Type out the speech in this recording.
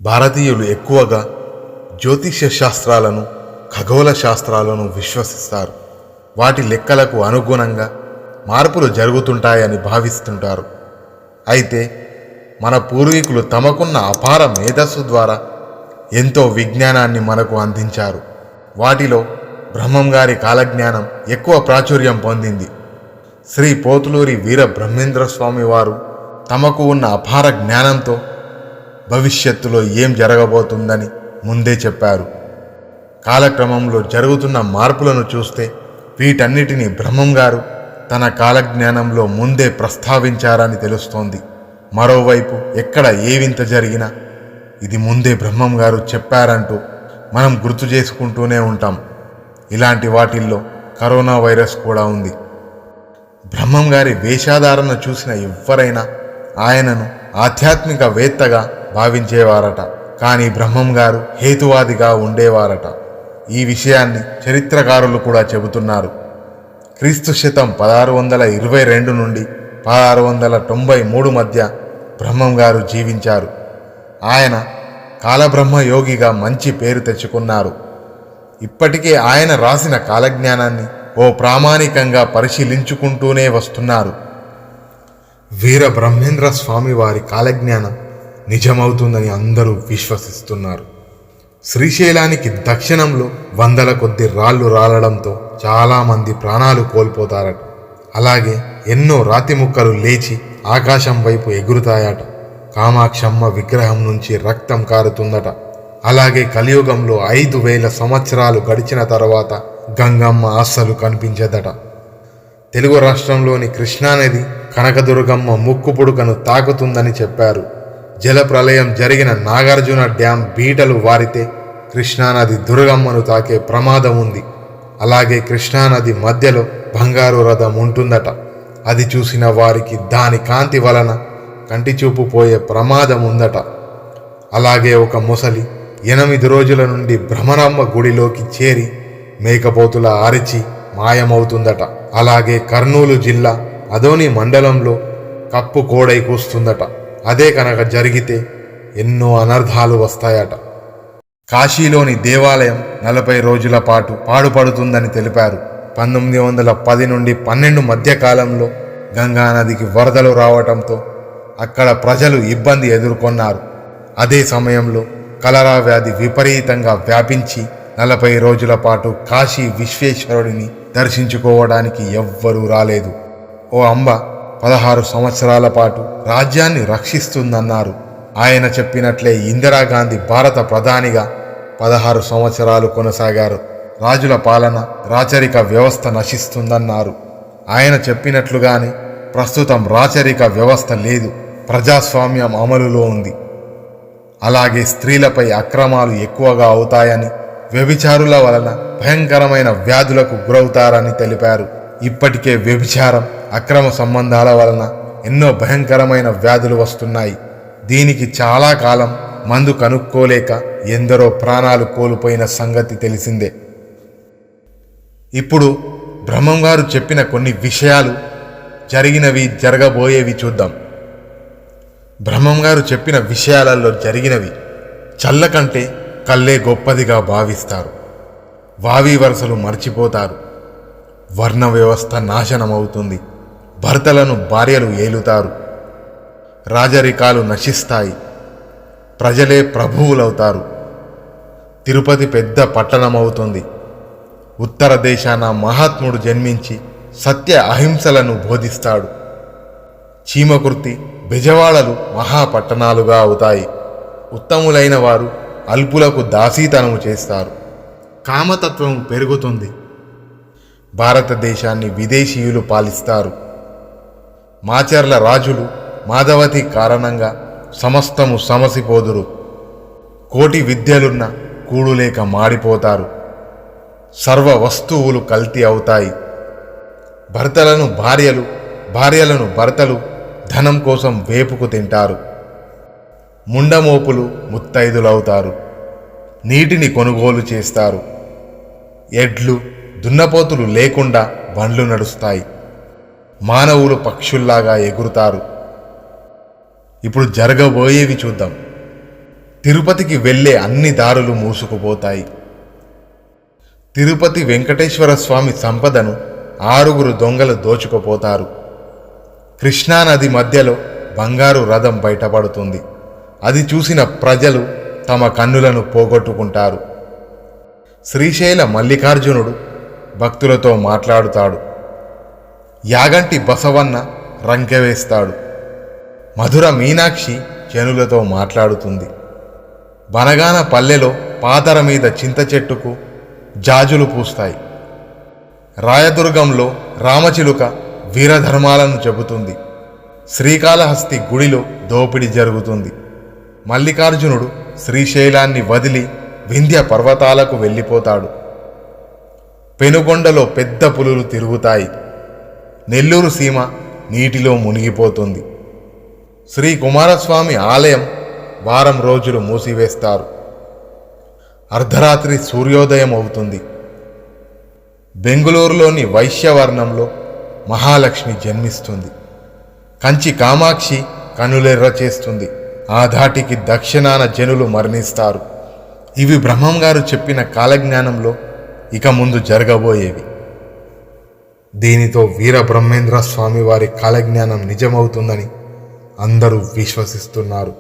భారతీయులు ఎక్కువగా జ్యోతిష్య శాస్త్రాలను, ఖగోళ శాస్త్రాలను విశ్వసిస్తారు. వాటి లెక్కలకు అనుగుణంగా మార్పులు జరుగుతుంటాయని భావిస్తుంటారు. అయితే మన పూర్వీకులు తమకున్న అపార మేధస్సు ద్వారా ఎంతో విజ్ఞానాన్ని మనకు అందించారు. వాటిలో బ్రహ్మం గారి కాలజ్ఞానం ఎక్కువ ప్రాచుర్యం పొందింది. శ్రీ పోతులూరి వీర బ్రహ్మేంద్ర స్వామి వారు తమకు ఉన్న అపార జ్ఞానంతో భవిష్యత్తులో ఏం జరగబోతుందని ముందే చెప్పారు. కాలక్రమంలో జరుగుతున్న మార్పులను చూస్తే వీటన్నిటినీ బ్రహ్మం గారు తన కాలజ్ఞానంలో ముందే ప్రస్తావించారని తెలుస్తోంది. మరోవైపు ఎక్కడ ఏ వింత జరిగినా ఇది ముందే బ్రహ్మం గారు చెప్పారంటూ మనం గుర్తు చేసుకుంటూనే ఉంటాం. ఇలాంటి వాటిల్లో కరోనా వైరస్ కూడా ఉంది. బ్రహ్మం గారి వేషాధారణ చూసిన ఎవ్వరైనా ఆయనను ఆధ్యాత్మిక వేత్తగా భావించేవారట. కానీ బ్రహ్మం గారు హేతువాదిగా ఉండేవారట. ఈ విషయాన్ని చరిత్రకారులు కూడా చెబుతున్నారు. క్రీస్తు శకం 1622 నుండి 1693 మధ్య బ్రహ్మం గారు జీవించారు. ఆయన కాలబ్రహ్మయోగిగా మంచి పేరు తెచ్చుకున్నారు. ఇప్పటికే ఆయన రాసిన కాలజ్ఞానాన్ని ఓ ప్రామాణికంగా పరిశీలించుకుంటూనే వస్తున్నారు. వీర బ్రహ్మేంద్ర స్వామి వారి కాలజ్ఞానం నిజమవుతుందని అందరూ విశ్వసిస్తున్నారు. శ్రీశైలానికి దక్షిణంలో వందల కొద్ది రాళ్లు రాలడంతో చాలామంది ప్రాణాలు కోల్పోతారట. అలాగే ఎన్నో రాతి ముక్కలు లేచి ఆకాశం వైపు ఎగురుతాయట. కామాక్షమ్మ విగ్రహం నుంచి రక్తం కారుతుందట. అలాగే కలియుగంలో 5000 సంవత్సరాలు గడిచిన తర్వాత గంగమ్మ అస్సలు కనిపించదట. తెలుగు రాష్ట్రంలోని కృష్ణానది కనకదుర్గమ్మ ముక్కు పుడుకను తాకుతుందని చెప్పారు. జలప్రలయం జరిగిన నాగార్జున డ్యాం బీటలు వారితే కృష్ణానది దుర్గమ్మను తాకే ప్రమాదం ఉంది. అలాగే కృష్ణానది మధ్యలో బంగారు రథం ఉంటుందట. అది చూసిన వారికి దాని కాంతి వలన కంటిచూపు పోయే ప్రమాదం ఉందట. అలాగే ఒక ముసలి 8 రోజుల నుండి భ్రమరాంబ గుడిలోకి చేరి మేకపోతుల అరిచి మాయమవుతుందట. అలాగే కర్నూలు జిల్లా అదోని మండలంలో కప్పు కోడై కూస్తుందట. అదే కనుక జరిగితే ఎన్నో అనర్థాలు వస్తాయట. కాశీలోని దేవాలయం 40 రోజుల పాటు పాడుపడుతుందని తెలిపారు. 1910 నుండి 12 మధ్య కాలంలో గంగానదికి వరదలు రావటంతో అక్కడ ప్రజలు ఇబ్బంది ఎదుర్కొన్నారు. అదే సమయంలో కలరా వ్యాధి విపరీతంగా వ్యాపించి 40 రోజుల పాటు కాశీ విశ్వేశ్వరుడిని దర్శించుకోవడానికి ఎవ్వరూ రాలేదు. ఓ అంబ 16 సంవత్సరాల పాటు రాజ్యాన్ని రక్షిస్తుందన్నారు. ఆయన చెప్పినట్లే ఇందిరాగాంధీ భారత ప్రధానిగా 16 సంవత్సరాలు కొనసాగారు. రాజుల పాలన, రాచరిక వ్యవస్థ నశిస్తుందన్నారు. ఆయన చెప్పినట్లుగానే ప్రస్తుతం రాచరిక వ్యవస్థ లేదు, ప్రజాస్వామ్యం అమలులో ఉంది. అలాగే స్త్రీలపై అక్రమాలు ఎక్కువగా అవుతాయని, వ్యభిచారుల వలన భయంకరమైన వ్యాధులకు గురవుతారని తెలిపారు. ఇప్పటికే వ్యభిచారం, అక్రమ సంబంధాల వలన ఎన్నో భయంకరమైన వ్యాధులు వస్తున్నాయి. దీనికి చాలా కాలం మందు కనుక్కోలేక ఎందరో ప్రాణాలు కోల్పోయిన సంగతి తెలిసిందే. ఇప్పుడు బ్రహ్మం గారు చెప్పిన కొన్ని విషయాలు జరిగినవి, జరగబోయేవి చూద్దాం. బ్రహ్మం గారు చెప్పిన విషయాలలో జరిగినవి: చల్ల కంటే కళ్ళే గొప్పదిగా భావిస్తారు. వావి వరుసలు మర్చిపోతారు. వర్ణ వ్యవస్థ నాశనమవుతుంది. భర్తలను భార్యలు ఏలుతారు. రాజరికాలు నశిస్తాయి. ప్రజలే ప్రభువులవుతారు. తిరుపతి పెద్ద పట్టణమవుతుంది. ఉత్తర దేశాన మహాత్ముడు జన్మించి సత్య అహింసలను బోధిస్తాడు. చీమకుర్తి, బెజవాడలు మహాపట్టణాలుగా అవుతాయి. ఉత్తములైన వారు అల్పులకు దాసీతనము చేస్తారు. కామతత్వం పెరుగుతుంది. భారతదేశాన్ని విదేశీయులు పాలిస్తారు. మాచర్ల రాజులు మాధవతి కారణంగా సమస్తము సమసిపోదురు. కోటి విద్యలున్న కూడులేక మాడిపోతారు. సర్వ వస్తువులు కల్తీ అవుతాయి. భర్తలను భార్యలు, భార్యలను భర్తలు ధనం కోసం వేపుకు తింటారు. ముండమోపులు ముత్తైదులవుతారు. నీటిని కొనుగోలు చేస్తారు. ఎడ్లు, దున్నపోతులు లేకుండా బండ్లు నడుస్తాయి. మానవులు పక్షుల్లాగా ఎగురుతారు. ఇప్పుడు జరగబోయేవి చూద్దాం. తిరుపతికి వెళ్ళే అన్ని దారులు మూసుకుపోతాయి. తిరుపతి వెంకటేశ్వర స్వామి సంపదను 6 దొంగలు దోచుకుపోతారు. కృష్ణానది మధ్యలో బంగారు రథం బయటపడుతుంది. అది చూసిన ప్రజలు తమ కన్నులను పోగొట్టుకుంటారు. శ్రీశైల మల్లికార్జునుడు భక్తులతో మాట్లాడుతాడు. యాగంటి బసవన్న రంకెవేస్తాడు. మధుర మీనాక్షి జనులతో మాట్లాడుతుంది. బనగాన పల్లెలో పాతర మీద చింత చెట్టుకు జాజులు పూస్తాయి. రాయదుర్గంలో రామచిలుక వీరధర్మాలను చెబుతుంది. శ్రీకాళహస్తి గుడిలో దోపిడీ జరుగుతుంది. మల్లికార్జునుడు శ్రీశైలాన్ని వదిలి వింధ్య పర్వతాలకు వెళ్ళిపోతాడు. పెనుగొండలో పెద్ద పులులు తిరుగుతాయి. నెల్లూరు సీమ నీటిలో మునిగిపోతుంది. శ్రీ కుమారస్వామి ఆలయం వారం రోజులు మూసివేస్తారు. అర్ధరాత్రి సూర్యోదయం అవుతుంది. బెంగుళూరులోని వైశ్యవర్ణంలో మహాలక్ష్మి జన్మిస్తుంది. కంచి కామాక్షి కనులెర్ర చేస్తుంది. ఆ ధాటికి దక్షిణాన జనులు మరణిస్తారు. ఇవి బ్రహ్మంగారు చెప్పిన కాలజ్ఞానంలో ఇక ముందు జరగబోయేవి. దీనితో వీరబ్రహ్మేంద్ర స్వామి వారి కాలజ్ఞానం నిజమవుతుందని అందరూ విశ్వసిస్తున్నారు.